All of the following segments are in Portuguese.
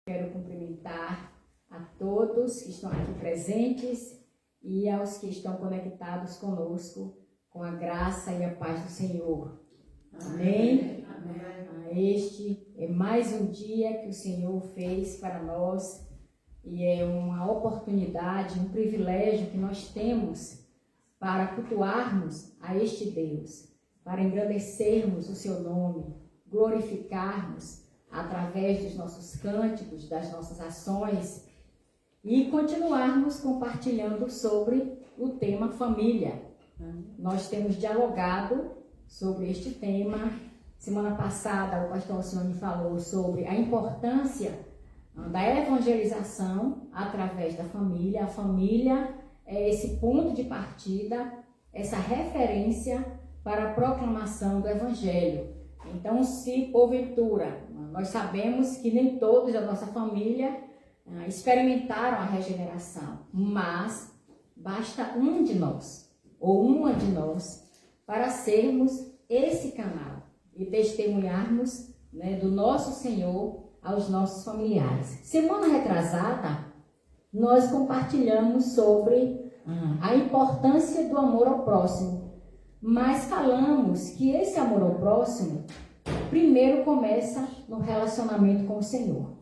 Quero cumprimentar a todos que estão aqui presentes e aos que estão conectados conosco com a graça e a paz do Senhor. Amém? Amém. Este é mais um dia que o Senhor fez para nós e é uma oportunidade, um privilégio que nós temos para cultuarmos a este Deus, para engrandecermos o seu nome, glorificarmos através dos nossos cânticos, das nossas ações e continuarmos compartilhando sobre o tema família. Nós temos dialogado sobre este tema. Semana passada o pastor Alcione falou sobre a importância da evangelização através da família. A família é esse ponto de partida, essa referência para a proclamação do evangelho. Então, se porventura nós sabemos que nem todos da nossa família experimentaram a regeneração, mas basta um de nós ou uma de nós para sermos esse canal e testemunharmos, do nosso Senhor aos nossos familiares. Semana retrasada, nós compartilhamos sobre a importância do amor ao próximo, mas falamos que esse amor ao próximo primeiro começa no relacionamento com o Senhor.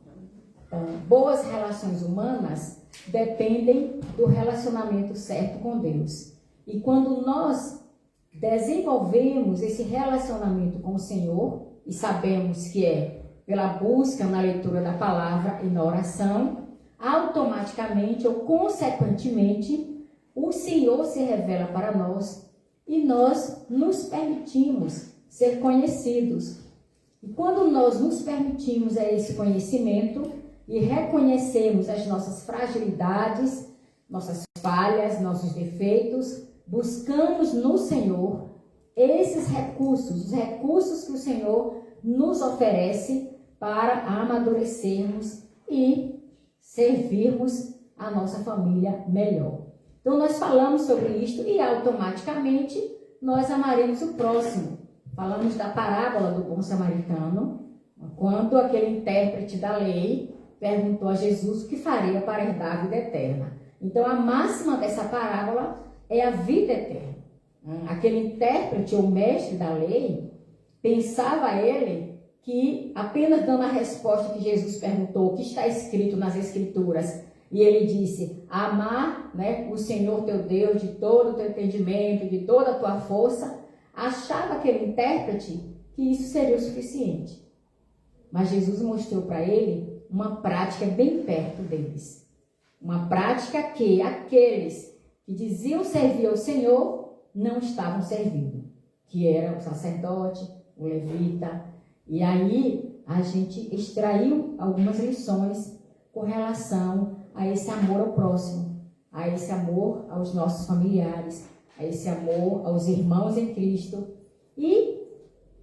Então, boas relações humanas dependem do relacionamento certo com Deus. E quando nós desenvolvemos esse relacionamento com o Senhor, e sabemos que é pela busca na leitura da palavra e na oração, automaticamente ou consequentemente, o Senhor se revela para nós e nós nos permitimos ser conhecidos. E quando nós nos permitimos a esse conhecimento e reconhecemos as nossas fragilidades, nossas falhas, nossos defeitos, buscamos no Senhor esses recursos, os recursos que o Senhor nos oferece para amadurecermos e servirmos a nossa família melhor. Então nós falamos sobre isto e automaticamente nós amaremos o próximo. Falamos da parábola do bom samaritano, quando aquele intérprete da lei perguntou a Jesus o que faria para herdar a vida eterna. Então a máxima dessa parábola é a vida eterna. Aquele intérprete ou mestre da lei, pensava ele que apenas dando a resposta que Jesus perguntou, o que está escrito nas Escrituras, e ele disse, amar o Senhor teu Deus de todo o teu entendimento, de toda a tua força, achava aquele intérprete que isso seria o suficiente. Mas Jesus mostrou para ele uma prática bem perto deles. Uma prática que aqueles que diziam servir ao Senhor não estavam servindo. Que era o sacerdote, o levita. E aí a gente extraiu algumas lições com relação a esse amor ao próximo, a esse amor aos nossos familiares, a esse amor aos irmãos em Cristo e,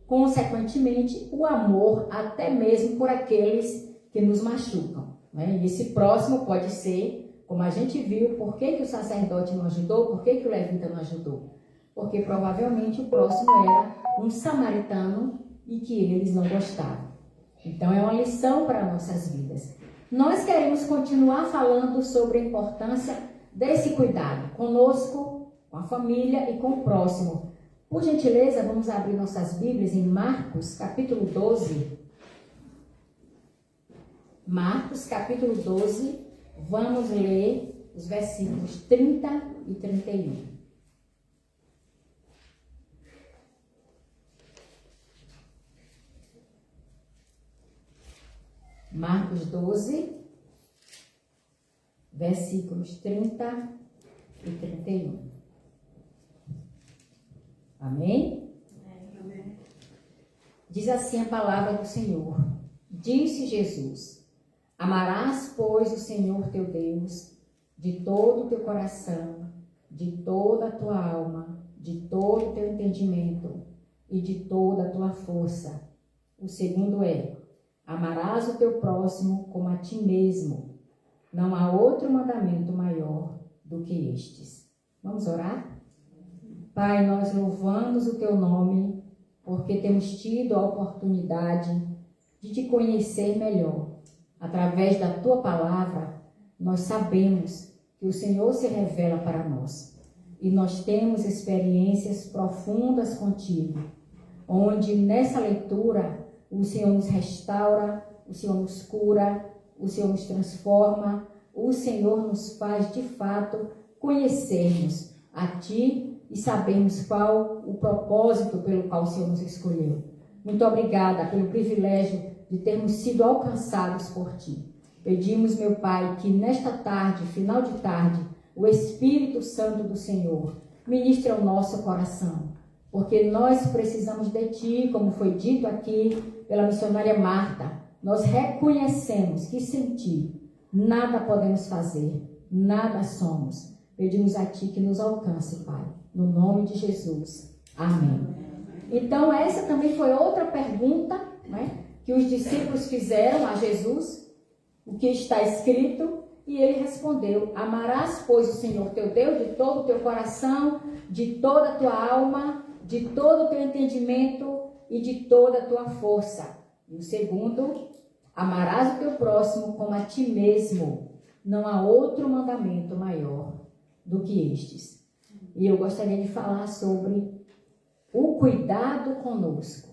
consequentemente, o amor até mesmo por aqueles que nos machucam. E esse próximo pode ser, como a gente viu, por que o sacerdote não ajudou, por que o levita não ajudou? Porque provavelmente o próximo era um samaritano e que eles não gostavam. Então é uma lição para nossas vidas. Nós queremos continuar falando sobre a importância desse cuidado conosco, com a família e com o próximo. Por gentileza, vamos abrir nossas Bíblias em Marcos, capítulo 12. Marcos, capítulo 12, vamos ler os versículos 30 e 31. Marcos 12, versículos 30 e 31. Amém? Amém? Diz assim a palavra do Senhor. Disse Jesus, amarás, pois, o Senhor teu Deus de todo o teu coração, de toda a tua alma, de todo o teu entendimento e de toda a tua força. O segundo é, amarás o teu próximo como a ti mesmo. Não há outro mandamento maior do que estes. Vamos orar? Pai, nós louvamos o teu nome porque temos tido a oportunidade de te conhecer melhor. através da tua palavra, nós sabemos que o Senhor se revela para nós. E nós temos experiências profundas contigo, onde nessa leitura o Senhor nos restaura, o Senhor nos cura, o Senhor nos transforma, o Senhor nos faz de fato conhecermos a Ti e sabermos qual o propósito pelo qual o Senhor nos escolheu. Muito obrigada pelo privilégio de termos sido alcançados por Ti. Pedimos, meu Pai, que nesta tarde, final de tarde, o Espírito Santo do Senhor ministre ao nosso coração, porque nós precisamos de Ti, como foi dito aqui pela missionária Marta. Nós reconhecemos que sem Ti nada podemos fazer, nada somos. Pedimos a Ti que nos alcance, Pai, no nome de Jesus. Amém. Então, essa também foi outra pergunta, né, que os discípulos fizeram a Jesus, o que está escrito, e ele respondeu: amarás, pois, o Senhor teu Deus de todo o teu coração, de toda a tua alma, de todo o teu entendimento e de toda a tua força. E o segundo, amarás o teu próximo como a ti mesmo. Não há outro mandamento maior do que estes. E eu gostaria de falar sobre o cuidado conosco.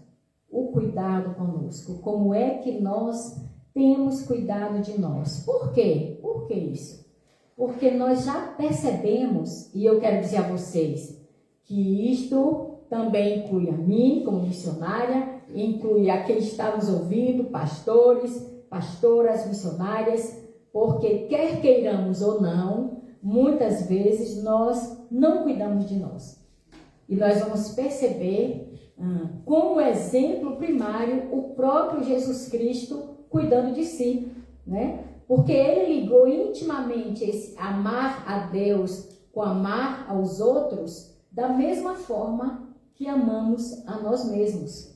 O cuidado conosco. Como é que nós temos cuidado de nós? Por quê? Por que isso? Porque nós já percebemos, e eu quero dizer a vocês, que isto também inclui a mim, como missionária, inclui a quem está nos ouvindo, pastores, pastoras, missionárias, porque quer queiramos ou não, muitas vezes nós não cuidamos de nós. E nós vamos perceber, como exemplo primário, o próprio Jesus Cristo cuidando de si, né? Porque ele ligou intimamente esse amar a Deus com amar aos outros da mesma forma que amamos a nós mesmos.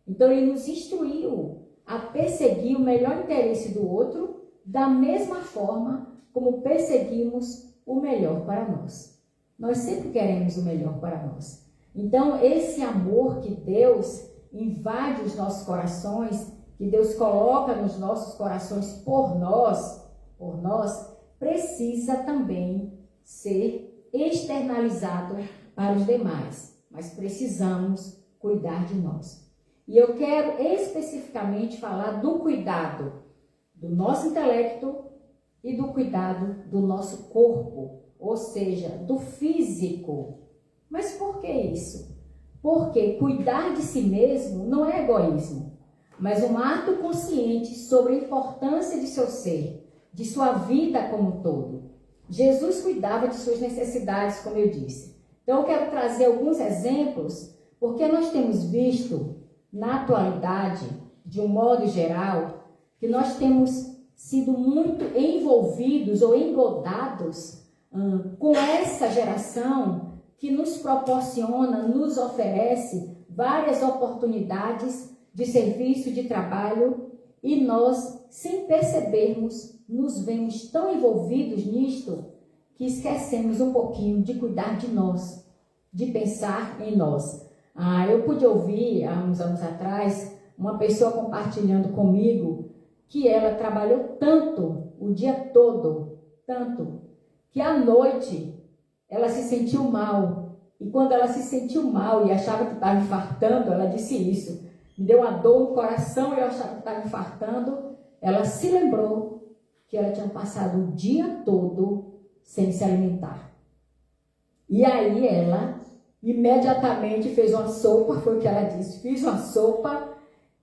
Então ele nos instruiu a perseguir o melhor interesse do outro da mesma forma como perseguimos o melhor para nós. Nós sempre queremos o melhor para nós. Então esse amor que Deus invade os nossos corações, que Deus coloca nos nossos corações por nós, precisa também ser externalizado para os demais. Mas precisamos cuidar de nós. E eu quero especificamente falar do cuidado do nosso intelecto e do cuidado do nosso corpo, ou seja, do físico. Mas por que isso? Porque cuidar de si mesmo não é egoísmo, mas um ato consciente sobre a importância de seu ser, de sua vida como um todo. Jesus cuidava de suas necessidades, como eu disse. Então eu quero trazer alguns exemplos, porque nós temos visto, na atualidade, de um modo geral, que nós temos sido muito envolvidos ou engodados com essa geração que nos proporciona, nos oferece várias oportunidades de serviço, de trabalho, e nós, sem percebermos, nos vemos tão envolvidos nisto que esquecemos um pouquinho de cuidar de nós, de pensar em nós. Eu pude ouvir, há uns anos atrás, uma pessoa compartilhando comigo que ela trabalhou tanto, o dia todo, tanto, que à noite ela se sentiu mal. E quando ela se sentiu mal e achava que estava infartando, ela disse isso. Me deu uma dor no coração e eu achava que estava infartando. Ela se lembrou que ela tinha passado o dia todo sem se alimentar. E aí ela imediatamente fez uma sopa, foi o que ela disse. Fiz uma sopa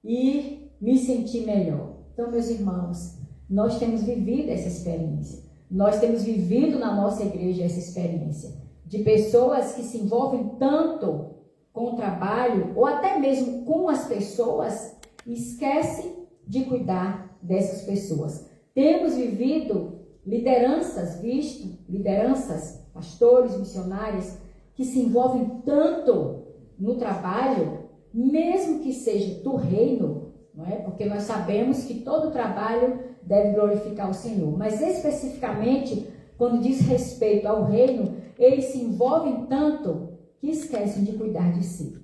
e me senti melhor. Então, meus irmãos, nós temos vivido essa experiência. Nós temos vivido na nossa igreja essa experiência de pessoas que se envolvem tanto com o trabalho ou até mesmo com as pessoas e esquecem de cuidar dessas pessoas. Temos vivido lideranças, pastores, missionários, que se envolvem tanto no trabalho, mesmo que seja do reino, não é? Porque nós sabemos que todo trabalho deve glorificar o Senhor. Mas especificamente, quando diz respeito ao reino, eles se envolvem tanto que esquecem de cuidar de si.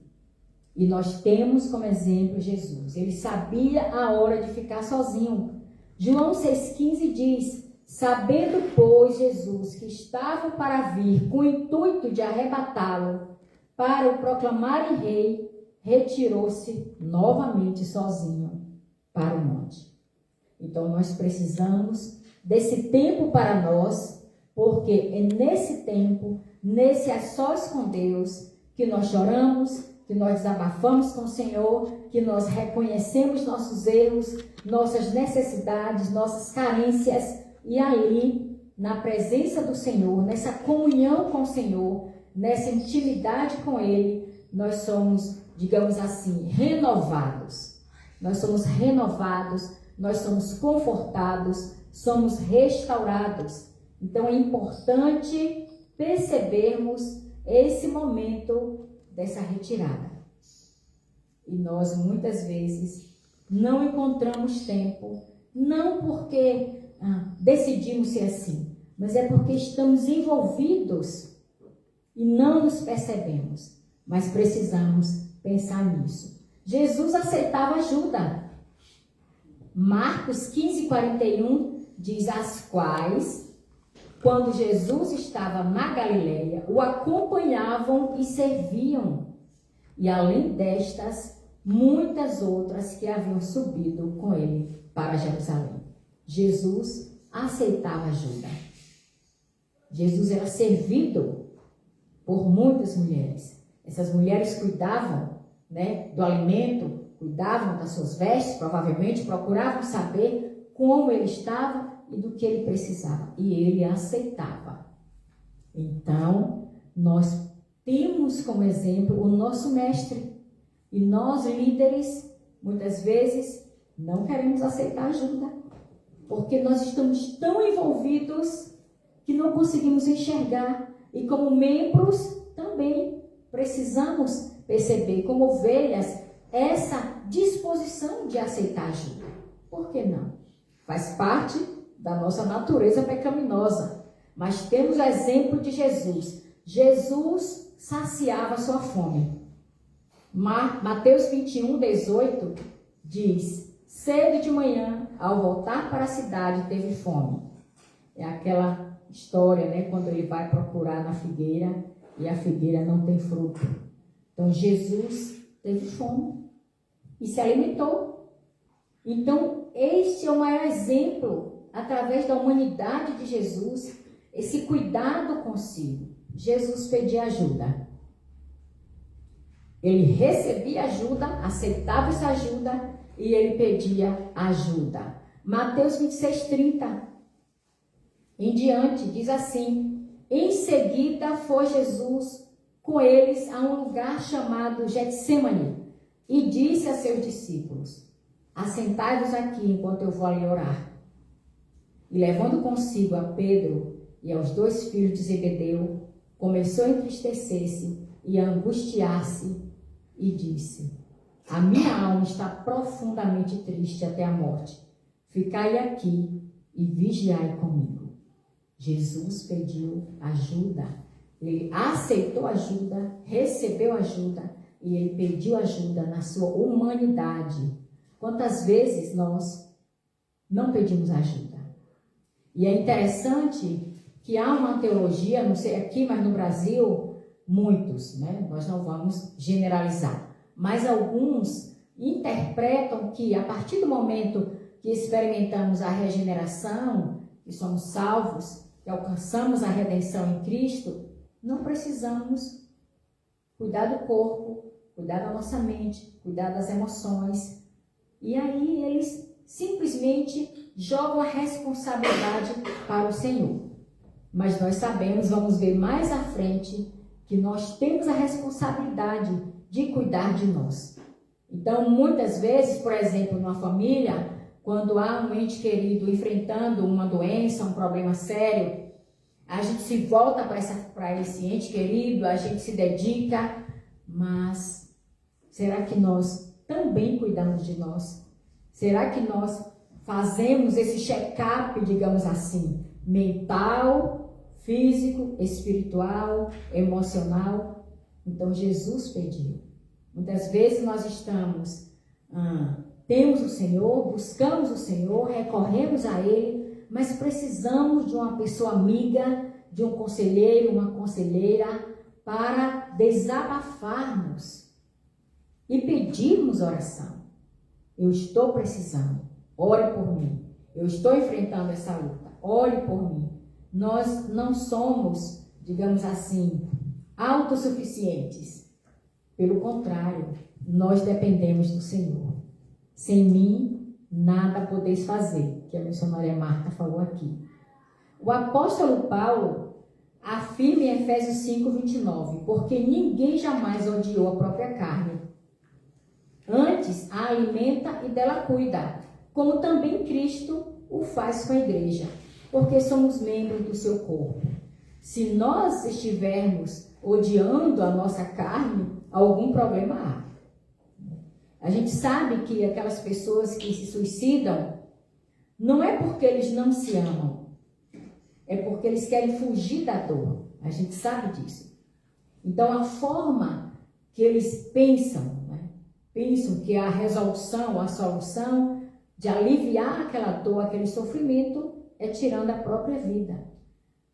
E nós temos como exemplo Jesus. Ele sabia a hora de ficar sozinho. João 6,15 diz: sabendo, pois, Jesus que estava para vir com o intuito de arrebatá-lo para o proclamarem rei, retirou-se novamente sozinho para o monte. Então nós precisamos desse tempo para nós, porque é nesse tempo, nesse a sós com Deus, que nós choramos, que nós desabafamos com o Senhor, que nós reconhecemos nossos erros, nossas necessidades, nossas carências, e ali, na presença do Senhor, nessa comunhão com o Senhor, nessa intimidade com Ele, nós somos, digamos assim, renovados. Nós somos renovados, nós somos confortados, somos restaurados. Então é importante percebermos esse momento dessa retirada. E nós muitas vezes não encontramos tempo, não porque decidimos ser assim, mas é porque estamos envolvidos e não nos percebemos. Mas precisamos pensar nisso. Jesus aceitava ajuda. Marcos 15:41 diz: as quais, quando Jesus estava na Galileia, o acompanhavam e serviam. E além destas, muitas outras que haviam subido com ele para Jerusalém. Jesus aceitava ajuda. Jesus era servido por muitas mulheres. Essas mulheres cuidavam, do alimento, cuidavam das suas vestes, provavelmente procuravam saber como ele estava e do que ele precisava. E ele aceitava. Então, nós temos como exemplo o nosso mestre. E nós, líderes, muitas vezes não queremos aceitar ajuda, porque nós estamos tão envolvidos que não conseguimos enxergar. E como membros também precisamos perceber, como ovelhas, essa disposição de aceitar ajuda. Por que não? Faz parte da nossa natureza pecaminosa. Mas temos o exemplo de Jesus. Jesus saciava a sua fome. Mateus 21:18 diz: cedo de manhã, ao voltar para a cidade, teve fome. É aquela história, quando ele vai procurar na figueira e a figueira não tem fruto. Então Jesus teve fome e se alimentou. Então este é o maior exemplo, através da humanidade de Jesus, esse cuidado consigo. Jesus pedia ajuda. Ele recebia ajuda, aceitava essa ajuda e ele pedia ajuda. Mateus 26:30 em diante diz assim: em seguida foi Jesus com eles a um lugar chamado Getsêmani e disse a seus discípulos: assentai-vos aqui enquanto eu vou ali orar. E levando consigo a Pedro e aos 2 filhos de Zebedeu, começou a entristecer-se e a angustiar-se e disse: a minha alma está profundamente triste até a morte. Ficai aqui e vigiai comigo. Jesus pediu ajuda. Ele aceitou ajuda, recebeu ajuda e ele pediu ajuda na sua humanidade. Quantas vezes nós não pedimos ajuda? E é interessante que há uma teologia, não sei aqui, mas no Brasil, muitos, nós não vamos generalizar, mas alguns interpretam que a partir do momento que experimentamos a regeneração, que somos salvos, que alcançamos a redenção em Cristo, não precisamos cuidar do corpo, cuidar da nossa mente, cuidar das emoções. E aí eles simplesmente jogam a responsabilidade para o Senhor. Mas nós sabemos, vamos ver mais à frente, que nós temos a responsabilidade de cuidar de nós. Então, muitas vezes, por exemplo, numa família, quando há um ente querido enfrentando uma doença, um problema sério, a gente se volta para esse ente querido, a gente se dedica, mas será que nós também cuidamos de nós? Será que nós fazemos esse check-up, digamos assim, mental, físico, espiritual, emocional? Então Jesus pediu. Muitas vezes nós estamos temos o Senhor, buscamos o Senhor, recorremos a Ele, mas precisamos de uma pessoa amiga, de um conselheiro, uma conselheira, para desabafarmos e pedirmos oração. Eu estou precisando, ore por mim. Eu estou enfrentando essa luta, ore por mim. Nós não somos, digamos assim, autossuficientes. Pelo contrário, nós dependemos do Senhor. Sem mim, nada podeis fazer, que a missionária Marta falou aqui. O apóstolo Paulo afirma em Efésios 5:29, porque ninguém jamais odiou a própria carne. Antes, a alimenta e dela cuida, como também Cristo o faz com a igreja, porque somos membros do seu corpo. Se nós estivermos odiando a nossa carne, algum problema há. A gente sabe que aquelas pessoas que se suicidam, não é porque eles não se amam, é porque eles querem fugir da dor. A gente sabe disso. Então, a forma que eles pensam que a resolução, a solução de aliviar aquela dor, aquele sofrimento, é tirando a própria vida.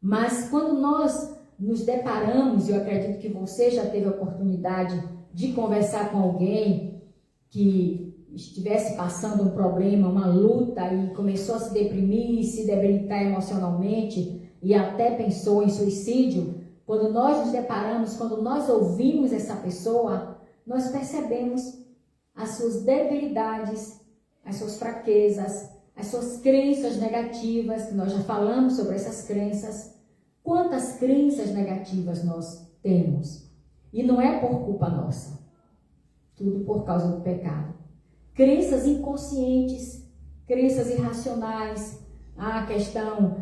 Mas quando nós nos deparamos, eu acredito que você já teve a oportunidade de conversar com alguém que estivesse passando um problema, uma luta e começou a se deprimir, se debilitar emocionalmente e até pensou em suicídio, quando nós nos deparamos, quando nós ouvimos essa pessoa, nós percebemos as suas debilidades, as suas fraquezas, as suas crenças negativas, que nós já falamos sobre essas crenças. Quantas crenças negativas nós temos? E não é por culpa nossa. Tudo por causa do pecado. Crenças inconscientes, crenças irracionais, a questão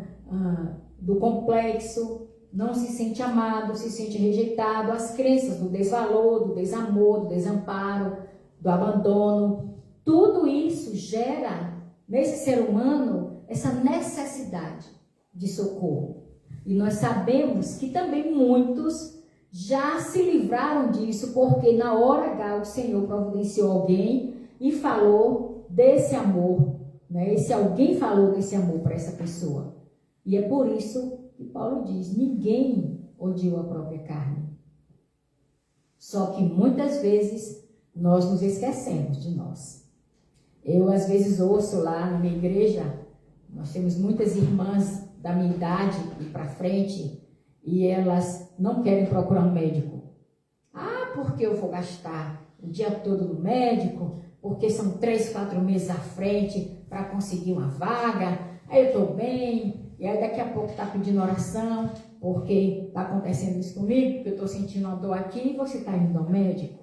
do complexo, não se sente amado, se sente rejeitado, as crenças do desvalor, do desamor, do desamparo, do abandono. Tudo isso gera nesse ser humano essa necessidade de socorro. E nós sabemos que também muitos já se livraram disso, porque na hora H o Senhor providenciou alguém e falou desse amor, né? Esse alguém falou desse amor para essa pessoa. E é por isso que Paulo diz, ninguém odiou a própria carne. Só que muitas vezes nós nos esquecemos de nós. Eu às vezes ouço lá na minha igreja, nós temos muitas irmãs da minha idade e para frente, e elas não querem procurar um médico. Ah, porque eu vou gastar o dia todo no médico, porque são 3, 4 meses à frente para conseguir uma vaga, aí eu estou bem, e aí daqui a pouco está pedindo oração, porque está acontecendo isso comigo, porque eu estou sentindo uma dor aqui, e você está indo ao médico.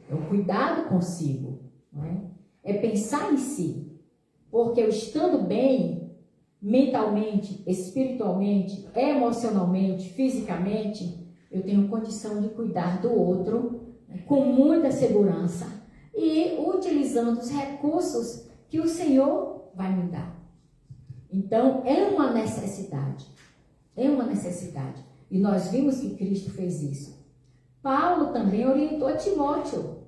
É o cuidado consigo, não é? É pensar em si, porque eu estando bem, mentalmente, espiritualmente, emocionalmente, fisicamente, eu tenho condição de cuidar do outro, né, com muita segurança e utilizando os recursos que o Senhor vai me dar. Então, é uma necessidade. É uma necessidade. E nós vimos que Cristo fez isso. Paulo também orientou a Timóteo.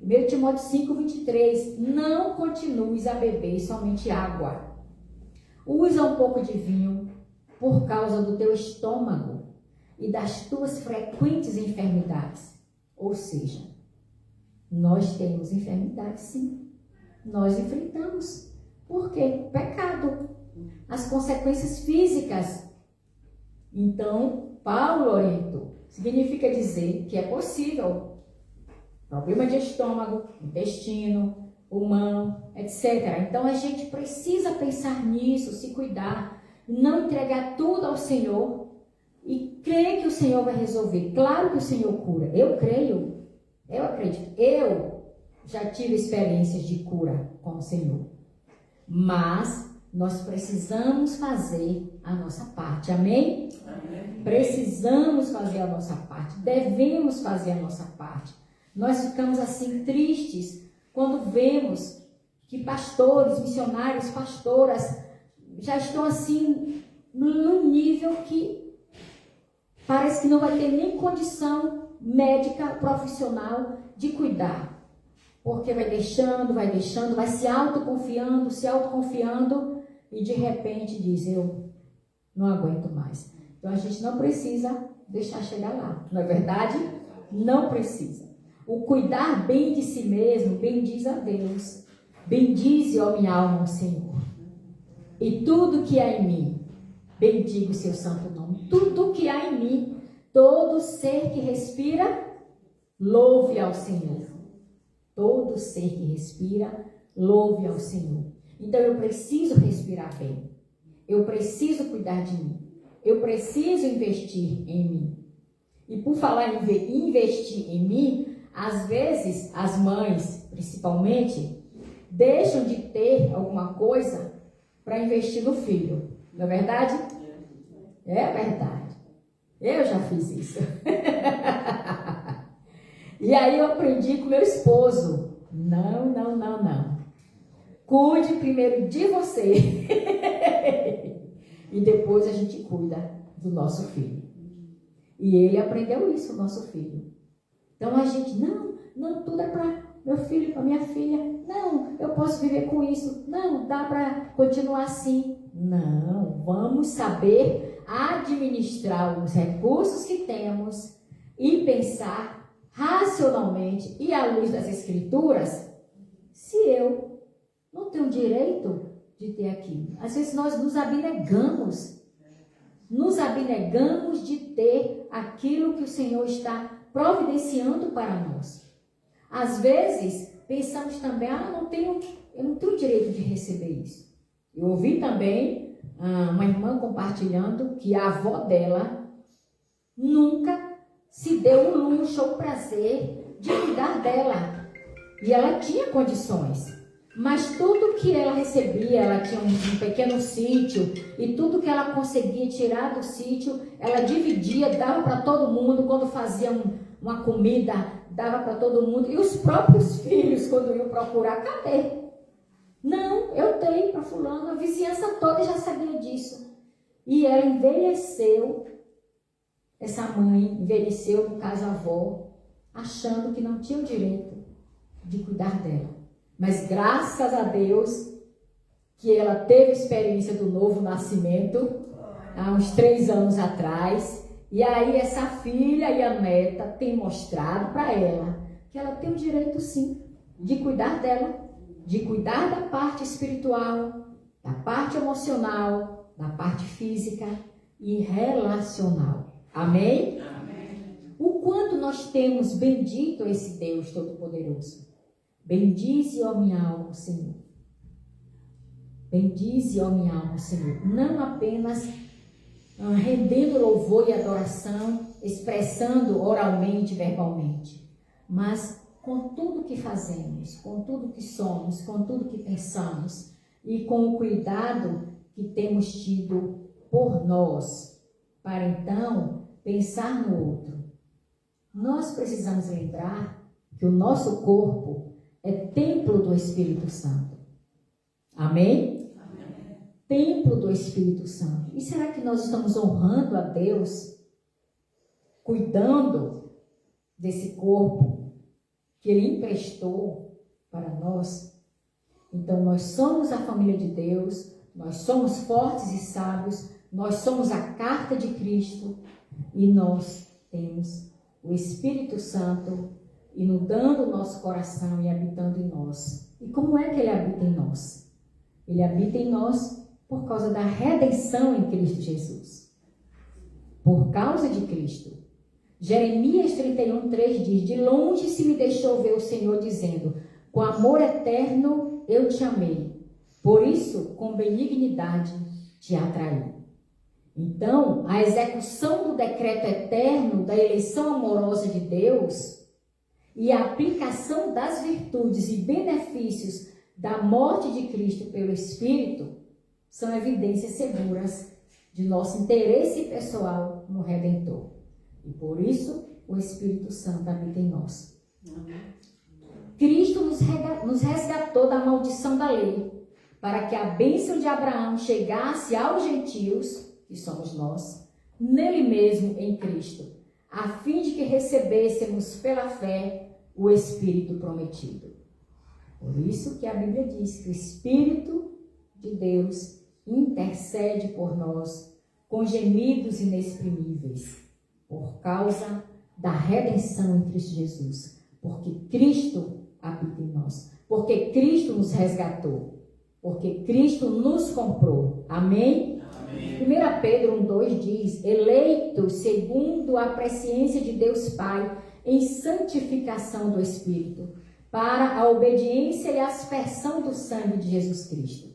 1 Timóteo 5:23. Não continues a beber somente água. Usa um pouco de vinho por causa do teu estômago e das tuas frequentes enfermidades. Ou seja, nós temos enfermidades, sim. Nós enfrentamos. Por quê? Pecado. As consequências físicas. Então, Paulo orientou. Significa dizer que é possível. Problema de estômago, intestino, pulmão, etc. Então, a gente precisa pensar nisso, se cuidar, não entregar tudo ao Senhor e crer que o Senhor vai resolver. Claro que o Senhor cura. Eu creio, eu acredito. Eu já tive experiências de cura com o Senhor. Mas nós precisamos fazer a nossa parte. Amém? Amém. Precisamos fazer a nossa parte. Devemos fazer a nossa parte. Nós ficamos assim tristes quando vemos que pastores, missionários, pastoras já estão assim num nível que parece que não vai ter nem condição médica profissional de cuidar. porque vai deixando, vai se autoconfiando e de repente diz, eu não aguento mais. Então a gente não precisa deixar chegar lá, não é verdade? Não precisa. O cuidar bem de si mesmo, bendiz a Deus. Bendize, ó minha alma, o Senhor. E tudo que há em mim, bendiga o seu santo nome. Tudo que há em mim, todo ser que respira, louve ao Senhor. Todo ser que respira, louve ao Senhor. Então eu preciso respirar bem. Eu preciso cuidar de mim. Eu preciso investir em mim. E por falar em investir em mim, às vezes as mães, principalmente, deixam de ter alguma coisa para investir no filho. Não é verdade? É verdade. Eu já fiz isso. E aí eu aprendi com meu esposo. Não. Cuide primeiro de você. E depois a gente cuida do nosso filho. E ele aprendeu isso, o nosso filho. Então a gente, não, tudo é para meu filho, para minha filha. Não, eu posso viver com isso. Não, dá para continuar assim. Não, vamos saber administrar os recursos que temos e pensar racionalmente e à luz das Escrituras, se eu não tenho direito de ter aquilo. Às vezes nós nos abnegamos de ter aquilo que o Senhor está providenciando para nós. Às vezes pensamos também, eu não tenho direito de receber isso. Eu ouvi também uma irmã compartilhando que a avó dela nunca se deu o luxo ou o prazer de cuidar dela. E ela tinha condições. Mas tudo que ela recebia, ela tinha um pequeno sítio, e tudo que ela conseguia tirar do sítio, ela dividia, dava para todo mundo. Quando fazia uma comida, dava para todo mundo. E os próprios filhos, quando iam procurar, cadê? Não, eu dei para fulano, a vizinhança toda já sabia disso. E ela envelheceu, essa mãe envelheceu, no caso a avó, achando que não tinha o direito de cuidar dela. Mas graças a Deus que ela teve experiência do novo nascimento há uns 3 anos atrás. E aí essa filha e a neta têm mostrado para ela que ela tem o direito sim de cuidar dela, de cuidar da parte espiritual, da parte emocional, da parte física e relacional. Amém? Amém. O quanto nós temos bendito esse Deus Todo-Poderoso. Bendize, ó minha alma, o Senhor. Bendize, ó minha alma, o Senhor. Não apenas rendendo louvor e adoração, expressando oralmente, verbalmente, mas com tudo que fazemos, com tudo que somos, com tudo que pensamos e com o cuidado que temos tido por nós, para então pensar no outro. Nós precisamos lembrar que o nosso corpo é templo do Espírito Santo. Amém? Amém? Templo do Espírito Santo. E será que nós estamos honrando a Deus, cuidando desse corpo que Ele emprestou para nós? Então, nós somos a família de Deus, nós somos fortes e sábios, nós somos a carta de Cristo e nós temos o Espírito Santo inundando o nosso coração e habitando em nós. E como é que Ele habita em nós? Ele habita em nós por causa da redenção em Cristo Jesus. Por causa de Cristo. Jeremias 31:3 diz, de longe se me deixou ver o Senhor dizendo, com amor eterno eu te amei, por isso com benignidade te atraí. Então, a execução do decreto eterno da eleição amorosa de Deus e a aplicação das virtudes e benefícios da morte de Cristo pelo Espírito são evidências seguras de nosso interesse pessoal no Redentor. E por isso o Espírito Santo habita em nós. Cristo nos resgatou da maldição da lei, para que a bênção de Abraão chegasse aos gentios, que somos nós, nele mesmo em Cristo, a fim de que recebêssemos pela fé o Espírito prometido. Por isso que a Bíblia diz que o Espírito de Deus intercede por nós com gemidos inexprimíveis, por causa da redenção em Cristo Jesus. Porque Cristo habita em nós. Porque Cristo nos resgatou. Porque Cristo nos comprou. Amém? Amém. 1 Pedro 1,2 diz: eleitos segundo a presciência de Deus Pai, em santificação do Espírito, para a obediência e aspersão do sangue de Jesus Cristo.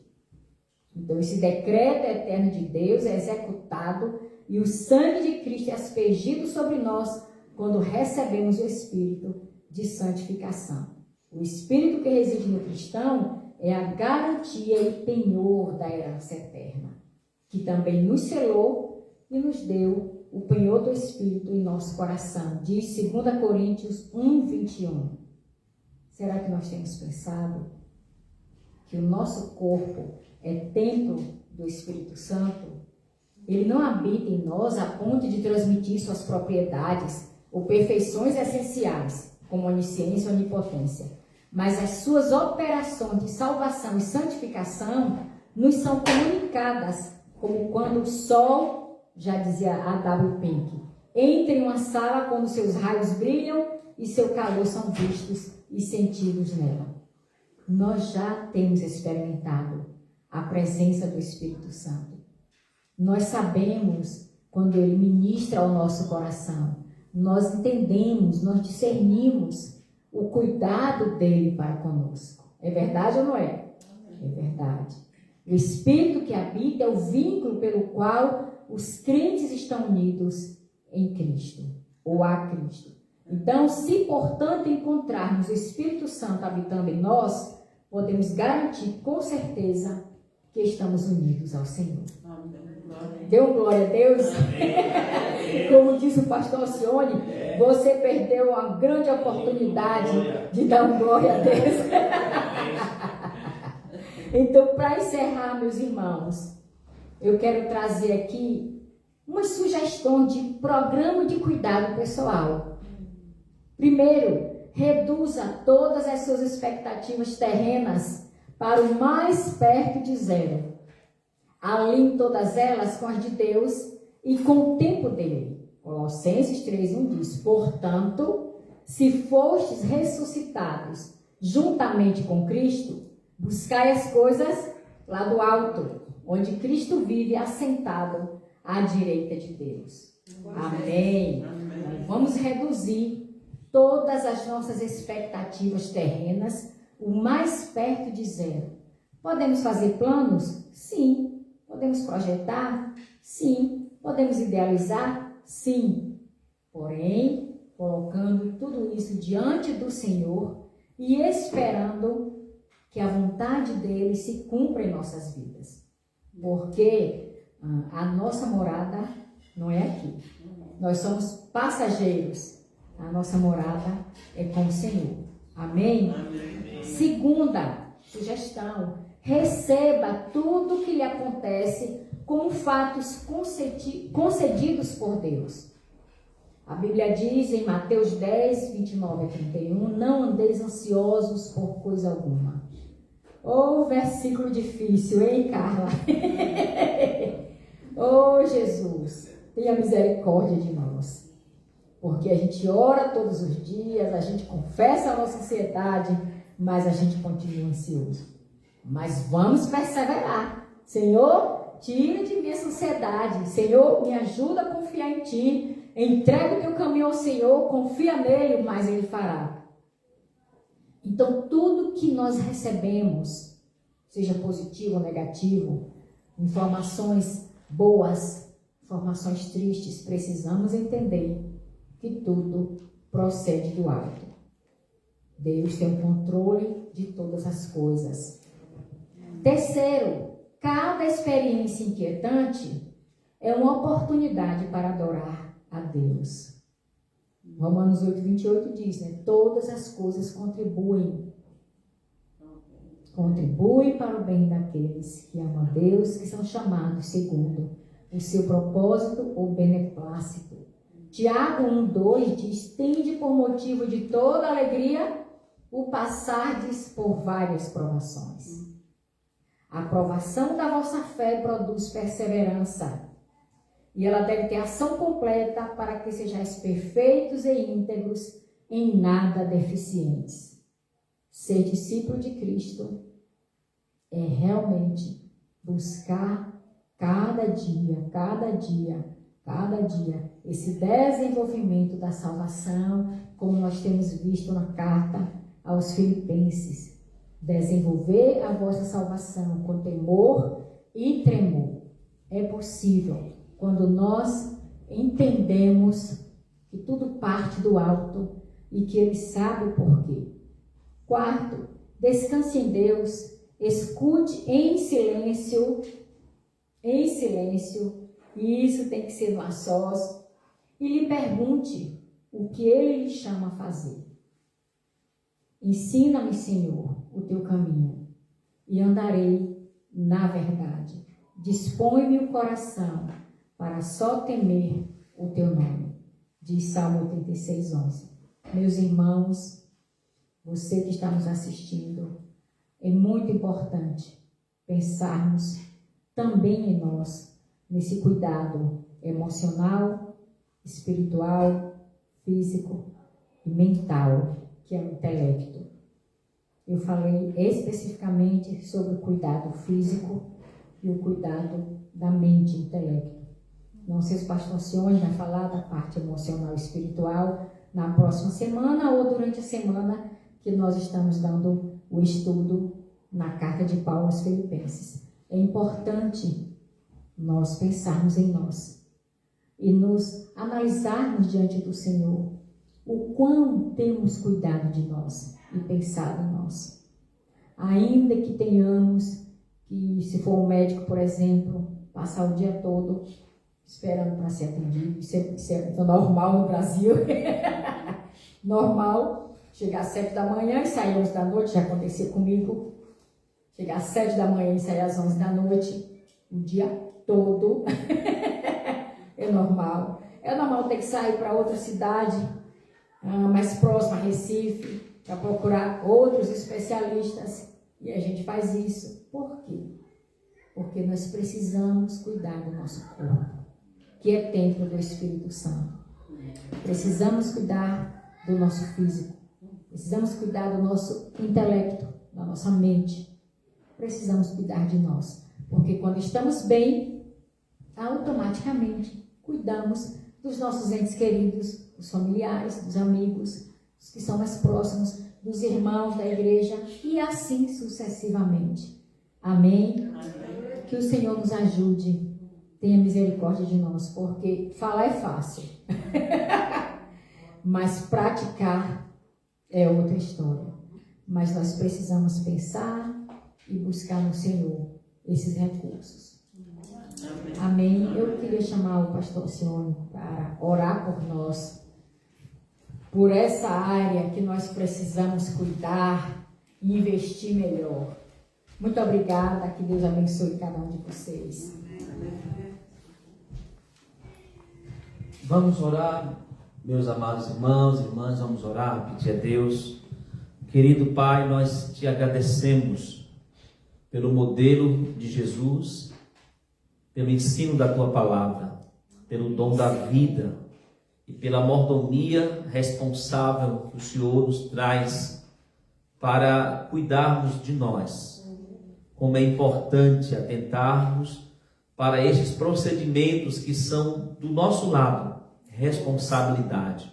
Então, esse decreto eterno de Deus é executado e o sangue de Cristo é aspergido sobre nós quando recebemos o Espírito de santificação. O Espírito que reside no cristão é a garantia e penhor da herança eterna, que também nos selou e nos deu o penhor do Espírito em nosso coração. Diz 2 Coríntios 1:21. Será que nós temos pensado que o nosso corpo é templo do Espírito Santo? Ele não habita em nós a ponto de transmitir suas propriedades ou perfeições essenciais, como onisciência e onipotência, mas as suas operações de salvação e santificação nos são comunicadas, como quando o sol, já dizia A.W. Pink, entra em uma sala quando seus raios brilham e seu calor são vistos e sentidos nela. Nós já temos experimentado a presença do Espírito Santo. Nós sabemos quando ele ministra ao nosso coração. Nós entendemos, nós discernimos o cuidado dele para conosco. É verdade ou não é? É verdade. O Espírito que habita é o vínculo pelo qual os crentes estão unidos em Cristo, ou a Cristo. Então, se portanto encontrarmos o Espírito Santo habitando em nós, podemos garantir com certeza que estamos unidos ao Senhor. Dê um glória a Deus. Como diz o pastor Alcione, você perdeu uma grande oportunidade de dar um glória a Deus. Então, para encerrar, meus irmãos, eu quero trazer aqui uma sugestão de programa de cuidado pessoal. Primeiro, reduza todas as suas expectativas terrenas para o mais perto de zero. Alinhe todas elas com as de Deus e com o tempo dele. Colossenses 3:1 diz: portanto, se fostes ressuscitados juntamente com Cristo, buscai as coisas lá do alto, onde Cristo vive assentado à direita de Deus. Amém. Amém. Vamos reduzir todas as nossas expectativas terrenas o mais perto de zero. Podemos fazer planos? Sim. Podemos projetar? Sim. Podemos idealizar? Sim. Porém, colocando tudo isso diante do Senhor e esperando que a vontade dele se cumpra em nossas vidas. Porque a nossa morada não é aqui. Nós somos passageiros. A nossa morada é com o Senhor. Amém? Amém. Segunda sugestão: receba tudo que lhe acontece como fatos concedidos por Deus. A Bíblia diz em Mateus 10, 29 a 31, não andeis ansiosos por coisa alguma. Oh, versículo difícil, hein, Carla? Oh, Jesus, tenha misericórdia de nós. Porque a gente ora todos os dias, a gente confessa a nossa ansiedade, mas a gente continua ansioso. Mas vamos perseverar. Senhor, tira de mim essa ansiedade. Senhor, me ajuda a confiar em Ti. Entrega o teu caminho ao Senhor, confia nele, mas Ele fará. Então, tudo que nós recebemos, seja positivo ou negativo, informações boas, informações tristes, precisamos entender que tudo procede do alto. Deus tem o controle de todas as coisas. Terceiro, cada experiência inquietante é uma oportunidade para adorar a Deus. Romanos 8, 28 diz, né? Todas as coisas contribuem para o bem daqueles que amam a Deus, que são chamados segundo o seu propósito ou beneplácito. Tiago 1,2 diz: tende por motivo de toda alegria o passardes por várias provações. A provação da vossa fé produz perseverança, e ela deve ter ação completa para que sejais perfeitos e íntegros, em nada deficientes. Ser discípulo de Cristo é realmente buscar cada dia, esse desenvolvimento da salvação, como nós temos visto na carta aos Filipenses. Desenvolver a vossa salvação com temor e tremor. É possível quando nós entendemos que tudo parte do alto e que Ele sabe o porquê. Quarto, descanse em Deus, escute em silêncio, e isso tem que ser no a sós, e lhe pergunte o que Ele lhe chama a fazer. Ensina-me, Senhor, o teu caminho, e andarei na verdade. Dispõe-me o coração para só temer o teu nome. Diz Salmo 86:11. Meus irmãos, você que está nos assistindo, é muito importante pensarmos também em nós, nesse cuidado emocional, espiritual, físico e mental, que é o intelecto. Eu falei especificamente sobre o cuidado físico e o cuidado da mente e intelecto. Não sei se o pastor Cione vai falar da parte emocional e espiritual na próxima semana ou durante a semana que nós estamos dando o estudo na carta de Paulo aos Filipenses. É importante nós pensarmos em nós e nos analisarmos diante do Senhor o quão temos cuidado de nós e pensado em nós. Ainda que tenhamos que, se for um médico, por exemplo, passar o dia todo esperando para ser atendido, isso é normal no Brasil, normal, chegar às 7 da manhã e sair às 11 da noite, já aconteceu comigo, chegar às 7 da manhã e sair às 11 da noite, o dia todo, é normal. É normal ter que sair para outra cidade, mais próxima a Recife, para procurar outros especialistas, e a gente faz isso. Por quê? Porque nós precisamos cuidar do nosso corpo, que é templo do Espírito Santo. Precisamos cuidar do nosso físico, precisamos cuidar do nosso intelecto, da nossa mente. Precisamos cuidar de nós, porque quando estamos bem, automaticamente cuidamos dos nossos entes queridos, dos familiares, dos amigos, os que são mais próximos, dos irmãos da igreja, e assim sucessivamente. Amém? Amém. Que o Senhor nos ajude, tenha misericórdia de nós, porque falar é fácil, mas praticar é outra história. Mas nós precisamos pensar e buscar no Senhor esses recursos. Amém? Eu queria chamar o pastor Cione para orar por nós, por essa área que nós precisamos cuidar e investir melhor. Muito obrigada, que Deus abençoe cada um de vocês. Vamos orar, meus amados irmãos e irmãs, vamos orar, pedir a Deus. Querido Pai, nós te agradecemos pelo modelo de Jesus, pelo ensino da tua palavra, pelo dom da vida e pela mordomia responsável que o Senhor nos traz para cuidarmos de nós. Como é importante atentarmos para estes procedimentos que são do nosso lado, responsabilidade,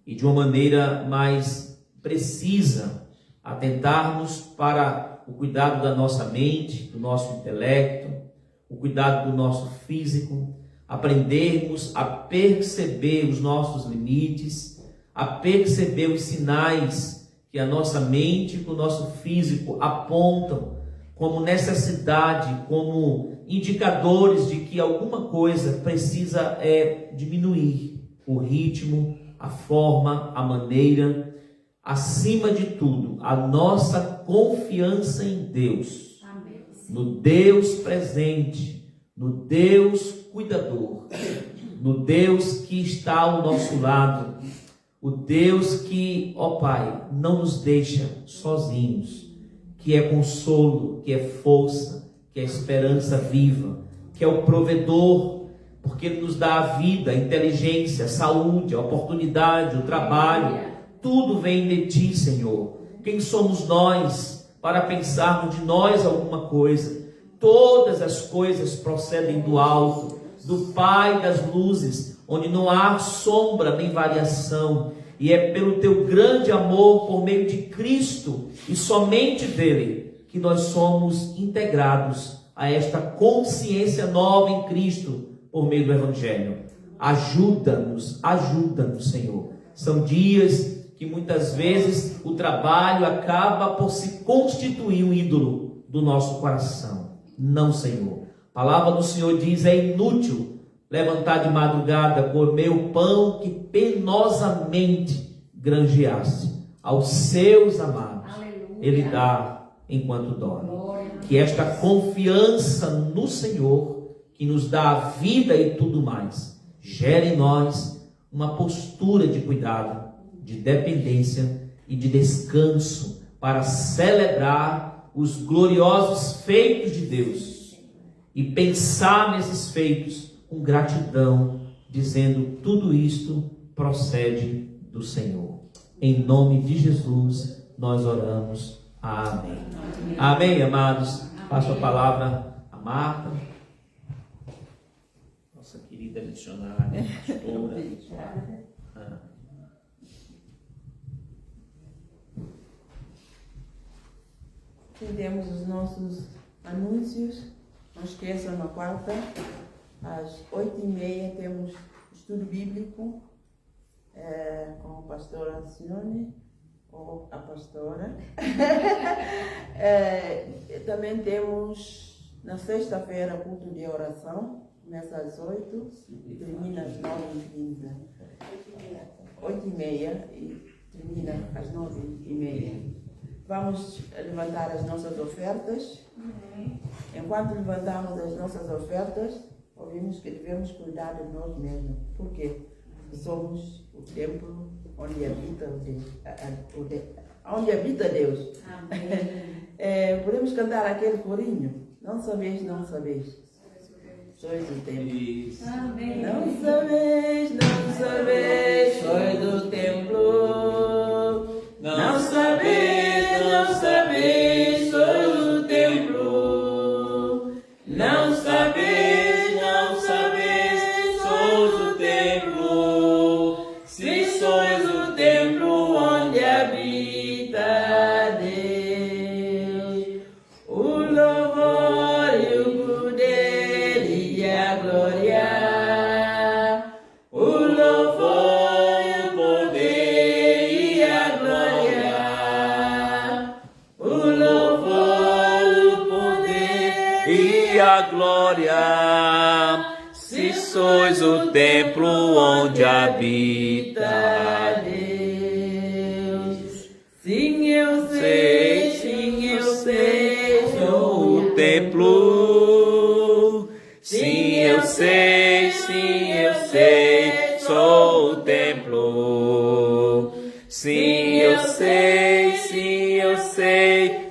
e de uma maneira mais precisa atentarmos para o cuidado da nossa mente, do nosso intelecto, o cuidado do nosso físico, aprendermos a perceber os nossos limites, a perceber os sinais que a nossa mente e o nosso físico apontam como necessidade, como indicadores de que alguma coisa precisa diminuir o ritmo, a forma, a maneira. Acima de tudo, a nossa confiança em Deus, amém, no Deus presente, no Deus cuidador, no Deus que está ao nosso lado, O Deus que, ó Pai, não nos deixa sozinhos, que é consolo, que é força, que é esperança viva, que é o provedor, porque Ele nos dá a vida, a inteligência, a saúde, a oportunidade, o trabalho. Tudo vem de Ti, Senhor. Quem somos nós para pensarmos de nós alguma coisa? Todas as coisas procedem do alto, do Pai das luzes, onde não há sombra nem variação. E é pelo Teu grande amor, por meio de Cristo e somente dele, que nós somos integrados a esta consciência nova em Cristo, por meio do Evangelho. Ajuda-nos, Senhor. São dias que muitas vezes o trabalho acaba por se constituir um ídolo do nosso coração. Não, Senhor. A palavra do Senhor diz: é inútil levantar de madrugada, comer o pão que penosamente granjeaste. Aos seus amados, Ele dá enquanto dorme. Que esta confiança no Senhor, que nos dá a vida e tudo mais, gere em nós uma postura de cuidado, de dependência e de descanso para celebrar os gloriosos feitos de Deus e pensar nesses feitos com gratidão, dizendo: tudo isto procede do Senhor. Em nome de Jesus nós oramos. Amém. Amém, amados. Passo a palavra a Marta, nossa querida missionária, pastora. Temos os nossos anúncios. Não esqueçam, na quarta, às 8h30, temos estudo bíblico com a pastora Alcione, ou a pastora. Também temos, na sexta-feira, culto de oração, começa às 8 e termina às 9h30. 8h30 e termina às 9h30. Vamos levantar as nossas ofertas. Enquanto levantamos as nossas ofertas, ouvimos que devemos cuidar de nós mesmos. Por quê? Porque somos o templo onde habita Deus. Podemos cantar aquele corinho. Não sabeis, não sabeis. Sois o templo. Amém. Não sabeis, não sabeis. Sois o templo. Não sabeis, não sabeis. Sois o templo. Não sabeis, não sabeis. Sois o templo. Se sois o templo onde habita Deus, o louvor e o poder e a glória, o louvor e o poder e a glória, o louvor e o poder E a glória, se sois o templo onde habita Deus. Sim, eu sei, sou o templo. Sim, eu sei, sou o templo. Sim, eu sei,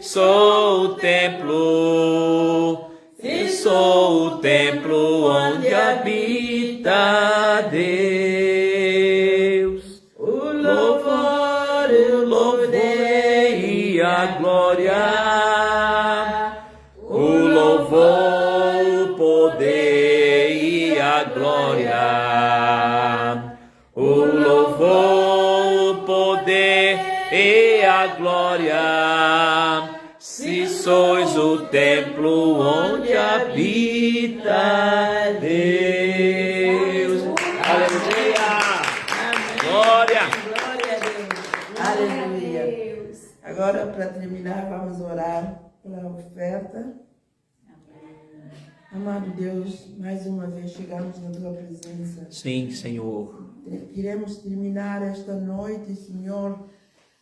sou o templo. E sou o templo onde habita Deus. o louvor e o poder E a glória, o louvor, o poder e a glória, o louvor, o poder e a glória, se sois o templo onde habita Deus. Aleluia! Glória! Glória a Deus. Aleluia. Agora, para terminar, vamos orar pela oferta. Amado Deus, mais uma vez chegamos na Tua presença. Sim, Senhor. Queremos terminar esta noite, Senhor,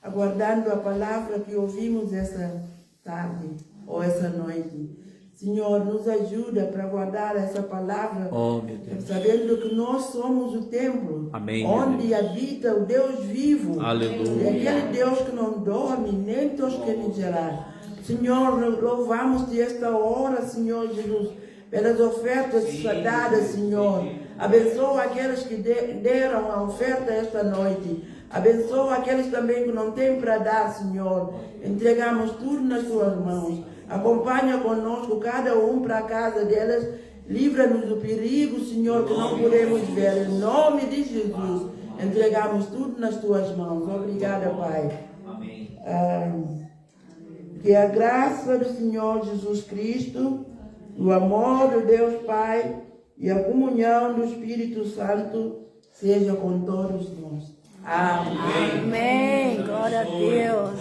aguardando a palavra que ouvimos essa tarde ou essa noite. Senhor, nos ajuda para guardar essa palavra, Oh, meu Deus. sabendo que nós somos o templo, Amém, meu onde habita o Deus vivo. Aleluia. Aquele Deus que não dorme, nem tosquenejará. Senhor, louvamos-te esta hora, Senhor Jesus, pelas ofertas dadas, Senhor. Abençoa aqueles que deram a oferta esta noite. Abençoa aqueles também que não têm para dar, Senhor. Entregamos tudo nas tuas mãos. Acompanha conosco cada um para a casa delas. Livra-nos do perigo, Senhor, que não podemos ver. Em nome de Jesus, entregamos tudo nas tuas mãos. Obrigada, Pai. Amém. Que a graça do Senhor Jesus Cristo, o amor do Deus Pai e a comunhão do Espírito Santo seja com todos nós. Amém. Amém. Glória a Deus.